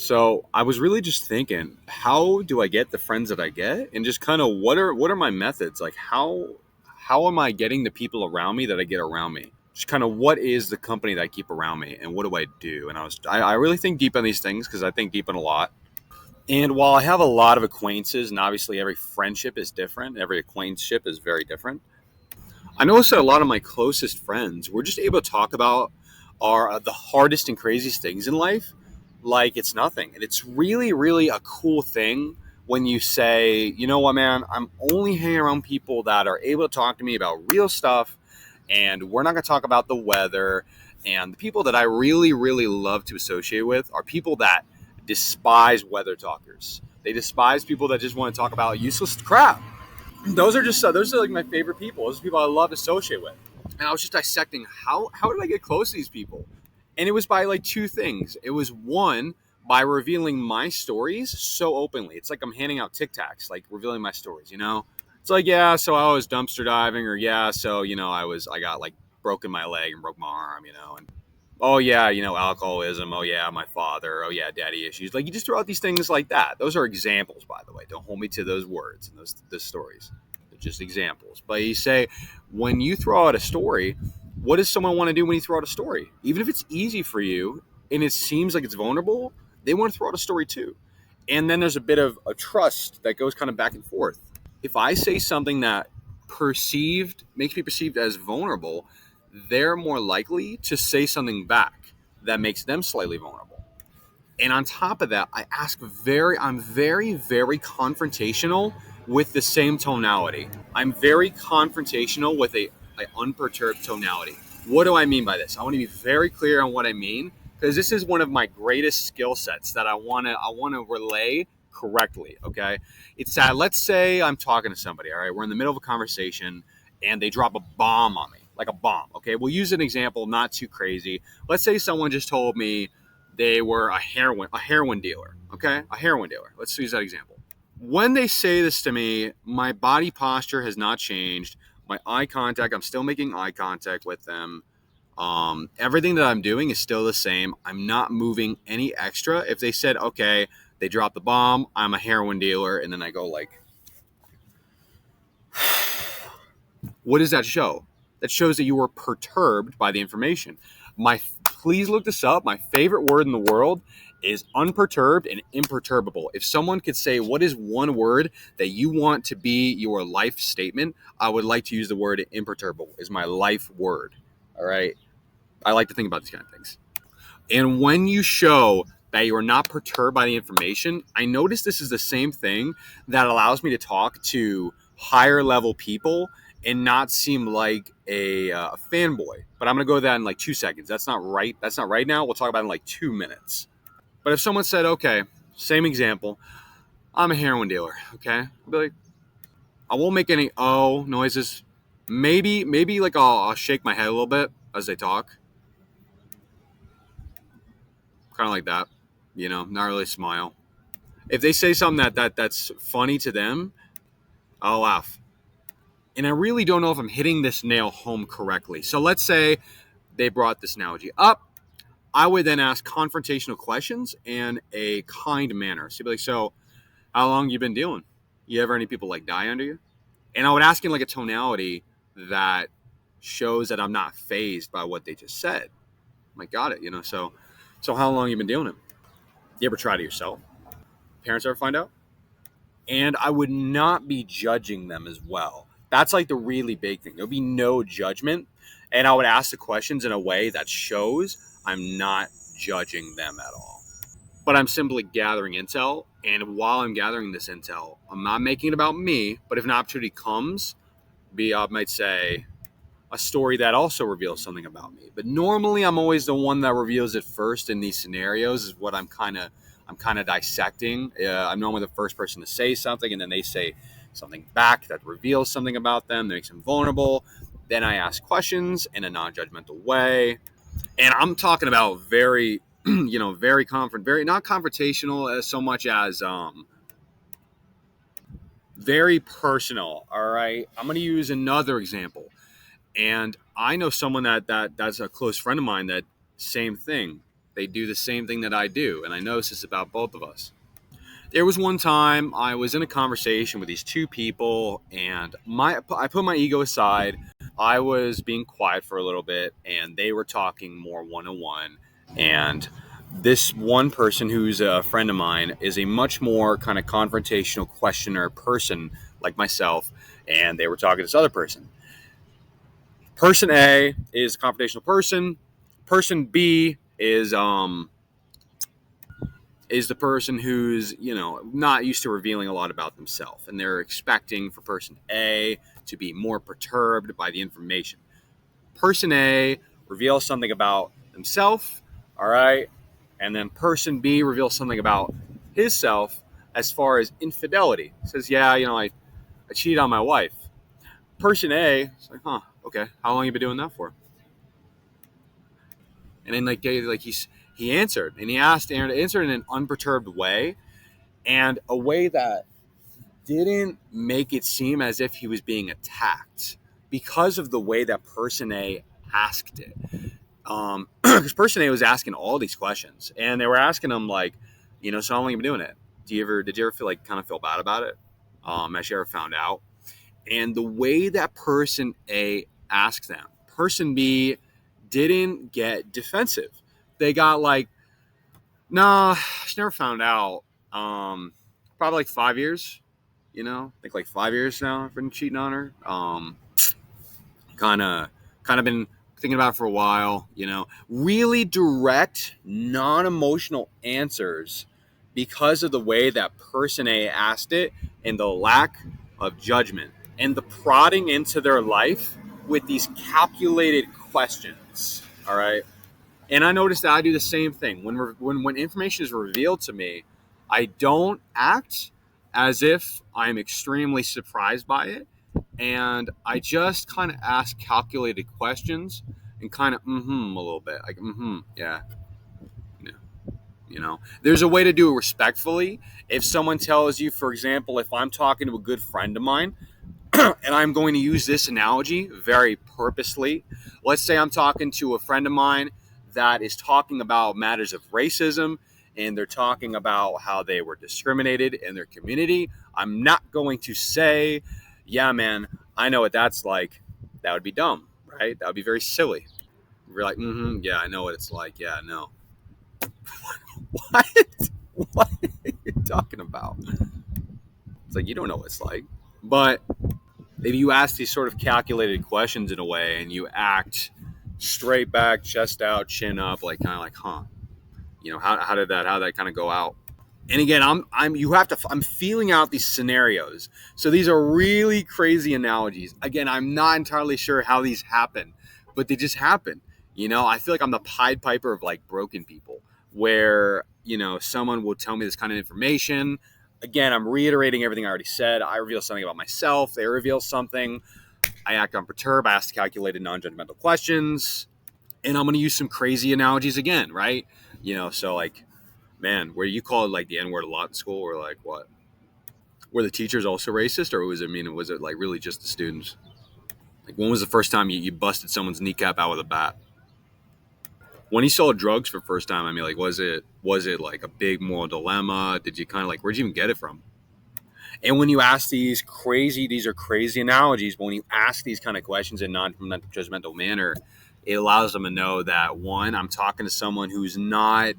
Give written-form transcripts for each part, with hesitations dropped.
So I was really just thinking, how do I get the friends that I get, and just kind of what are my methods? Like how am I getting the people around me that I get around me? Just kind of what is the company that I keep around me, and what do I do? And I really think deep on these things because I think deep on a lot. And while I have a lot of acquaintances, and obviously every friendship is different, every acquaintanceship is very different. I noticed that a lot of my closest friends were just able to talk about are the hardest and craziest things in life like it's nothing. And it's really, really a cool thing when you say, you know what, man, I'm only hanging around people that are able to talk to me about real stuff, and we're not going to talk about the weather. And the people that I really, really love to associate with are people that despise weather talkers. They despise people that just want to talk about useless crap. Those are like my favorite people. Those are people I love to associate with. And I was just dissecting how did I get close to these people? And it was by like two things. It was one, by revealing my stories so openly. It's like I'm handing out Tic Tacs, like revealing my stories, you know? It's like, yeah, so I was dumpster diving, or yeah, so I got like broken my leg and broke my arm, and oh yeah, alcoholism, oh yeah, my father, oh yeah, daddy issues. Like you just throw out these things like that. Those are examples, by the way. Don't hold me to those words and those stories. They're just examples. But you say, when you throw out a story, what does someone want to do when you throw out a story? Even if it's easy for you and it seems like it's vulnerable, they want to throw out a story too. And then there's a bit of a trust that goes kind of back and forth. If I say something that perceived makes me perceived as vulnerable, they're more likely to say something back that makes them slightly vulnerable. And on top of that, I'm very, very confrontational with the same tonality. I'm very confrontational with a unperturbed tonality. What do I mean by this? I want to be very clear on what I mean, because this is one of my greatest skill sets that I want to relay correctly. Okay. It's that, let's say I'm talking to somebody. All right. We're in the middle of a conversation and they drop a bomb on me, like a bomb. Okay. We'll use an example, not too crazy. Let's say someone just told me they were a heroin dealer. Okay. A heroin dealer. Let's use that example. When they say this to me, my body posture has not changed. My eye contact, I'm still making eye contact with them. Everything that I'm doing is still the same. I'm not moving any extra. If they said, okay, they dropped the bomb, I'm a heroin dealer, and then I go like, what does that show? That shows that you were perturbed by the information. Please look this up. My favorite word in the world is unperturbed and imperturbable. If someone could say, what is one word that you want to be your life statement, I would like to use the word imperturbable is my life word. All right. I like to think about these kind of things. And when you show that you are not perturbed by the information, I notice this is the same thing that allows me to talk to higher level people and not seem like a fanboy. But I'm going to go to that in like 2 seconds. That's not right. That's not right now. We'll talk about it in like 2 minutes. But if someone said, okay, same example, I'm a heroin dealer, okay? I'll be like, I won't make any noises. Maybe like I'll shake my head a little bit as they talk. Kind of like that, not really smile. If they say something that's funny to them, I'll laugh. And I really don't know if I'm hitting this nail home correctly. So let's say they brought this analogy up. I would then ask confrontational questions in a kind manner. So you'd be like, so how long you been dealing? You ever any people like die under you? And I would ask in like a tonality that shows that I'm not fazed by what they just said. I'm like, got it, so how long you been doing it? You ever try it yourself? Parents ever find out? And I would not be judging them as well. That's like the really big thing. There'll be no judgment. And I would ask the questions in a way that shows I'm not judging them at all. But I'm simply gathering intel. And while I'm gathering this intel, I'm not making it about me. But if an opportunity comes, I might say a story that also reveals something about me. But normally I'm always the one that reveals it first in these scenarios is what I'm kind of dissecting. I'm normally the first person to say something, and then they say something back that reveals something about them, that makes them vulnerable. Then I ask questions in a non-judgmental way. And I'm talking about very, very not confrontational as so much as very personal. All right. I'm going to use another example. And I know someone that's a close friend of mine that same thing. they do the same thing that I do, and I notice this about both of us. There was one time I was in a conversation with these two people, and I put my ego aside. I was being quiet for a little bit, and they were talking more one-on-one. And this one person, who's a friend of mine, is a much more kind of confrontational questioner person like myself, and they were talking to this other person. Person A is a confrontational person. Person B is the person who's, not used to revealing a lot about themselves, and they're expecting for person A to be more perturbed by the information. Person A reveals something about himself, all right, and then person B reveals something about his self as far as infidelity. Says, yeah, I cheated on my wife. Person A is like, huh, okay, how long you been doing that for? And then he answered, and he answered in an unperturbed way, and a way that didn't make it seem as if he was being attacked because of the way that person A asked it. Because person A was asking all these questions, and they were asking him like, so how long have you been doing it? Did you ever feel bad about it? As you ever found out? And the way that person A asked them, person B didn't get defensive. They got like, nah, she never found out. Probably like 5 years. I think like 5 years now I've been cheating on her. Kind of been thinking about it for a while. Really direct, non-emotional answers because of the way that person A asked it, and the lack of judgment and the prodding into their life with these calculated questions. All right. And I noticed that I do the same thing. When information is revealed to me, I don't act as if I'm extremely surprised by it. And I just kind of ask calculated questions and kind of a little bit. Like, yeah. There's a way to do it respectfully. If someone tells you, for example, if I'm talking to a good friend of mine, and I'm going to use this analogy very purposely. Let's say I'm talking to a friend of mine that is talking about matters of racism, and they're talking about how they were discriminated in their community. I'm not going to say, yeah, man, I know what that's like. That would be dumb, right? That would be very silly. We're like, yeah, I know what it's like. Yeah, no. What? What are you talking about? It's like, you don't know what it's like. But if you ask these sort of calculated questions in a way, and you act straight back, chest out, chin up, like kind of like, huh, how did that kind of go out? And again, I'm feeling out these scenarios. So these are really crazy analogies. Again, I'm not entirely sure how these happen, but they just happen. I feel like I'm the Pied Piper of like broken people, where, someone will tell me this kind of information. Again, I'm reiterating everything I already said. I reveal something about myself. They reveal something. I act unperturbed. I ask calculated, non-judgmental questions. And I'm going to use some crazy analogies again, right? So like, man, where you call it like the N-word a lot in school, or like what? Were the teachers also racist, or was it like really just the students? Like, when was the first time you busted someone's kneecap out with a bat? When you saw drugs for the first time, like, was it like a big moral dilemma? Did you kind of like, where'd you even get it from? And when you ask these are crazy analogies, but when you ask these kind of questions in non-judgmental manner, it allows them to know that, one, I'm talking to someone who's not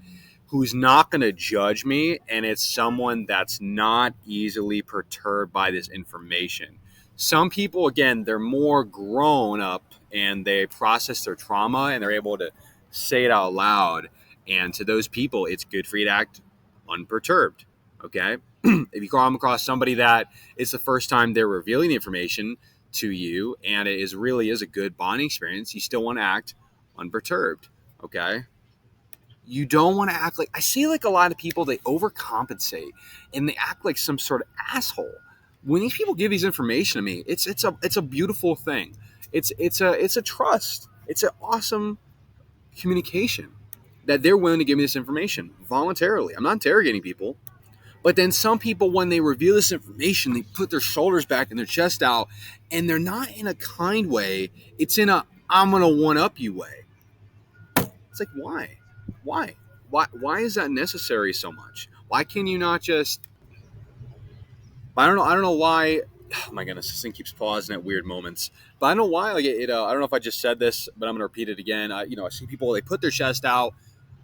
going to judge me, and it's someone that's not easily perturbed by this information. Some people, again, they're more grown up and they process their trauma and they're able to say it out loud. And to those people, it's good for you to act unperturbed. Okay. If you come across somebody that it's the first time they're revealing the information to you, and it really is a good bonding experience, you still want to act unperturbed. Okay. You don't want to act like, I see like a lot of people, they overcompensate and they act like some sort of asshole. When these people give these information to me, it's a beautiful thing. It's a trust. It's an awesome communication that they're willing to give me this information voluntarily. I'm not interrogating people. But then some people, when they reveal this information, they put their shoulders back and their chest out, and they're not in a kind way. It's in a, I'm going to one-up you way. It's like, why? Why? why is that necessary so much? Why can you not just I don't know why. Oh my goodness, this thing keeps pausing at weird moments. But I don't know why. Like I don't know if I just said this, but I'm gonna repeat it again. I see people, they put their chest out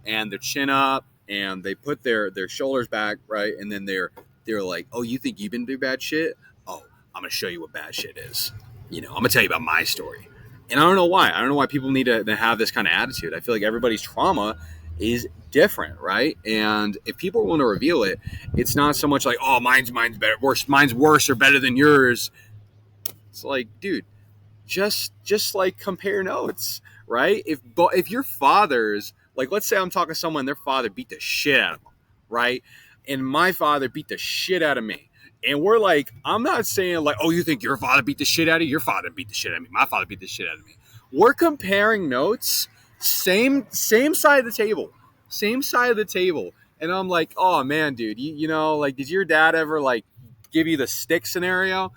and their chin up, and they put their shoulders back, right, and then they're like, "Oh, you think you've been through bad shit? Oh, I'm gonna show you what bad shit is. I'm gonna tell you about my story." And I don't know why. I don't know why people need to have this kind of attitude. I feel like everybody's trauma is different, right? And if people want to reveal it, it's not so much like, oh, mine's better, mine's worse or better than yours. It's like, dude, just like compare notes, right? If your father's, like, let's say I'm talking to someone, their father beat the shit out of them, right? And my father beat the shit out of me. And we're like, I'm not saying like, oh, you think your father beat the shit out of you? Your father beat the shit out of me. My father beat the shit out of me. We're comparing notes, same side of the table, same side of the table. And I'm like, oh man, dude, like, did your dad ever like give you the stick scenario?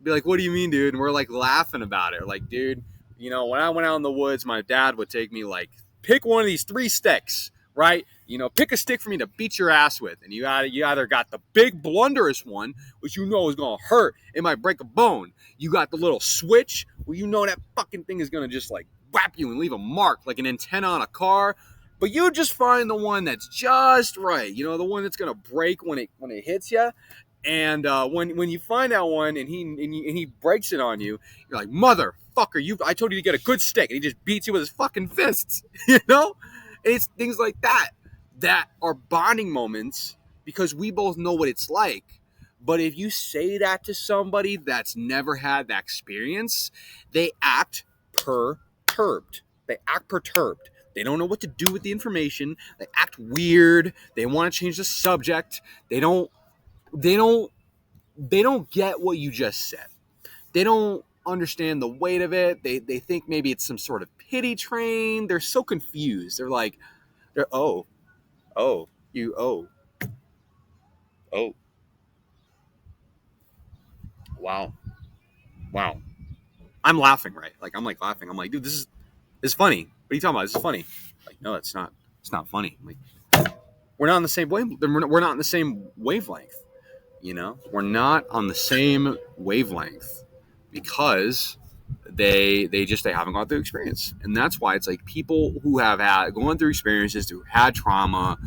Be like, what do you mean, dude? And we're like laughing about it. We're like, dude, when I went out in the woods, my dad would take me like, pick one of these three sticks, right? Pick a stick for me to beat your ass with. And you either got the big blunderous one, which is going to hurt. It might break a bone. You got the little switch where that fucking thing is going to just like whap you and leave a mark like an antenna on a car. But you just find the one that's just right. The one that's going to break when it hits you. And when you find that one and he breaks it on you, you're like, motherfucker, I told you to get a good stick, and he just beats you with his fucking fists, And it's things like that are bonding moments because we both know what it's like. But if you say that to somebody that's never had that experience, they act perturbed. They act perturbed. They don't know what to do with the information. They act weird. They want to change the subject. They don't get what you just said. They don't understand the weight of it. They think maybe it's some sort of pity train. They're so confused. They're oh you oh wow wow. I'm laughing, right? Like I'm like laughing. I'm like, dude, this is funny. What are you talking about? This is funny. Like, no, it's not. It's not funny. I'm like, we're not on the same wave. We're not on the same wavelength. We're not on the same wavelength because they haven't gone through experience. And that's why it's like people who have gone through experiences, who had trauma,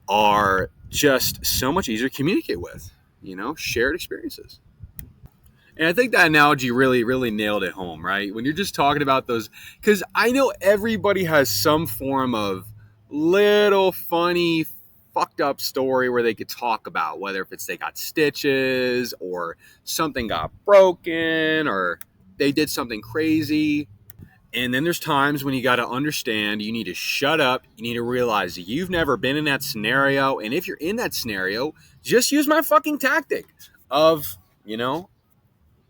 are just so much easier to communicate with, shared experiences. And I think that analogy really, really nailed it home, right? When you're just talking about those, because I know everybody has some form of little funny, fucked up story where they could talk about, whether if it's they got stitches or something got broken or they did something crazy. And then there's times when you got to understand, you need to shut up. You need to realize that you've never been in that scenario. And if you're in that scenario, just use my fucking tactic of,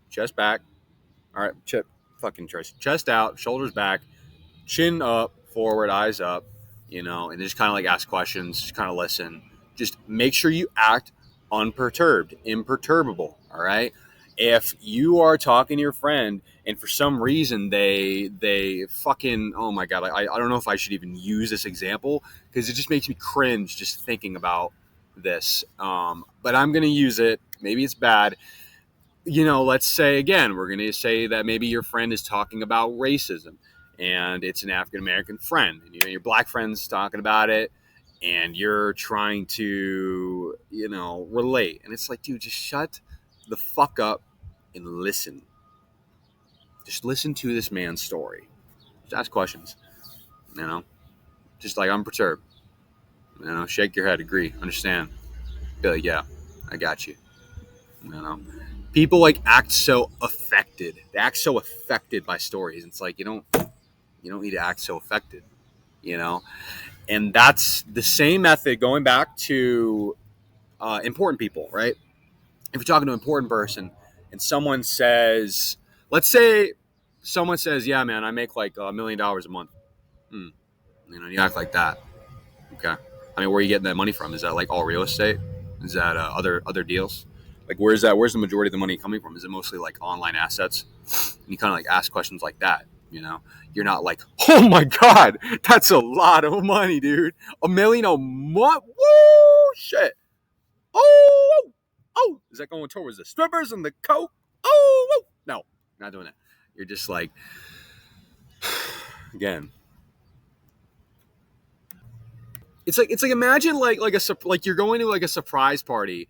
chest back. All right, chest out, shoulders back, chin up, forward, eyes up, and just kind of like ask questions, just kind of listen. Just make sure you act unperturbed, imperturbable. All right. If you are talking to your friend and for some reason they fucking, oh my God, I don't know if I should even use this example because it just makes me cringe just thinking about this. But I'm going to use it. Maybe it's bad. Let's say again, we're going to say that maybe your friend is talking about racism and it's an African-American friend and your black friend's talking about it and you're trying to, relate. And it's like, dude, just shut the fuck up and listen. Just listen to this man's story. Just ask questions, just like I'm perturbed, shake your head, agree, understand. Be like, yeah, I got you. People like act so affected. They act so affected by stories. It's like you don't need to act so affected, And that's the same method going back to important people, right? If you're talking to an important person and someone says, let's say someone says, yeah, man, I make like $1 million a month. You act like that. Okay. I mean, where are you getting that money from? Is that like all real estate? Is that other deals? Like, where's the majority of the money coming from? Is it mostly like online assets? And you kind of like ask questions like that. You know, you're not like, oh my god, that's a lot of money, dude. $1 million a month? Woo, shit. Oh, oh, is that going towards the strippers and the coke? Oh, no, not doing that. You're just like, again, it's like imagine like you're going to like a surprise party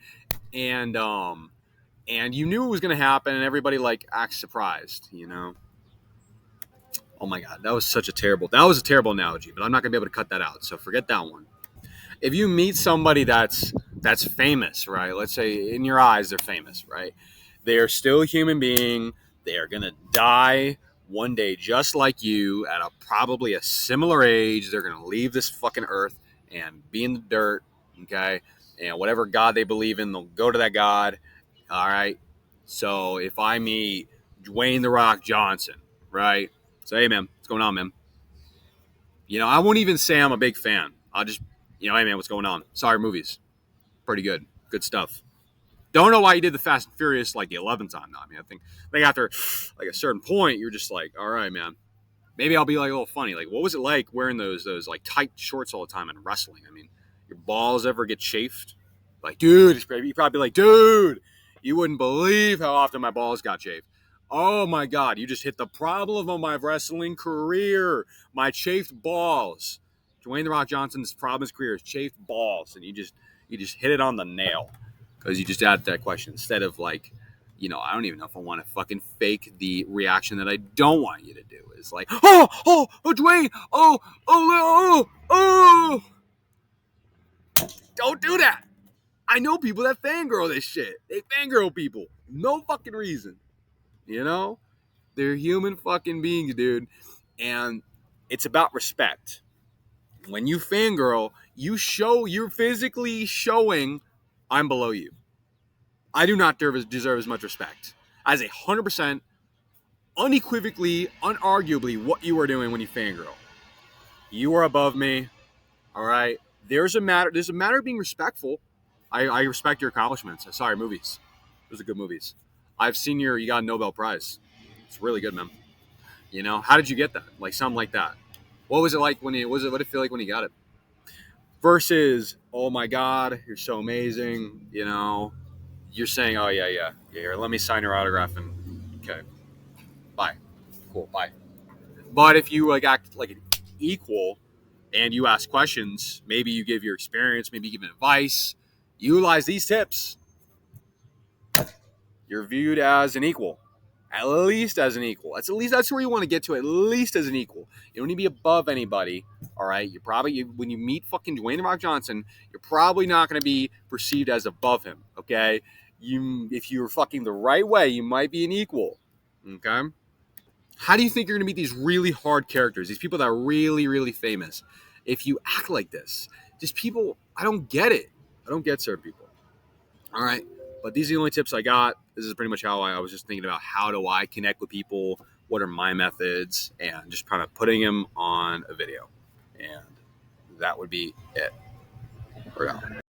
and and you knew it was gonna happen and everybody like acts surprised, you know. Oh my god, that was a terrible analogy, but I'm not gonna be able to cut that out, so forget that one. If you meet somebody that's famous, right? Let's say in your eyes they're famous, right? They are still a human being. They are gonna die one day, just like you, at probably a similar age. They're gonna leave this fucking earth and be in the dirt, okay? And whatever god they believe in, they'll go to that god. All right. So if I meet Dwayne the Rock Johnson, right? So hey man, what's going on, man? You know, I won't even say I'm a big fan. I'll just, hey man, what's going on? Sorry, movies, pretty good, good stuff. Don't know why you did the Fast and Furious like the 11th time. No, I mean, I think after like a certain point, you're just like, all right, man. Maybe I'll be like a little funny. Like, what was it like wearing those like tight shorts all the time in wrestling? I mean, your balls ever get chafed? Like, dude, you'd probably be like, dude, you wouldn't believe how often my balls got chafed. Oh my god, you just hit the problem of my wrestling career. My chafed balls. Dwayne the Rock Johnson's problem in his career is chafed balls, and you just hit it on the nail because you just added that question instead of like, I don't even know if I want to fucking fake the reaction that I don't want you to do. It's like, oh, Dwayne, oh, don't do that. I know people that fangirl this shit. They fangirl people. No fucking reason. You know? They're human fucking beings, dude. And it's about respect. When you fangirl, you're physically showing I'm below you. I do not deserve as much respect as 100% unequivocally, unarguably what you are doing when you fangirl. You are above me. All right. There's a matter of being respectful. I respect your accomplishments. Sorry, movies. Those are good movies. I've seen you got a Nobel Prize. It's really good, man. How did you get that? Like something like that. What was it like what did it feel like when you got it? Versus, oh my God, you're so amazing. You're saying, oh yeah. Here, let me sign your autograph and okay. Bye. Cool, bye. But if you like act like an equal and you ask questions, maybe you give your experience, maybe you give advice, utilize these tips, you're viewed as an equal. At least as an equal. That's where you want to get to, at least as an equal. You don't need to be above anybody. All right. When you meet fucking Dwayne the Rock Johnson, you're probably not going to be perceived as above him. Okay. If you're fucking the right way, you might be an equal. Okay. How do you think you're going to meet these really hard characters, these people that are really, really famous, if you act like this? Just people, I don't get it. I don't get certain people. All right. But these are the only tips I got. This is pretty much how I was just thinking about how do I connect with people? What are my methods? And just kind of putting them on a video. And that would be it.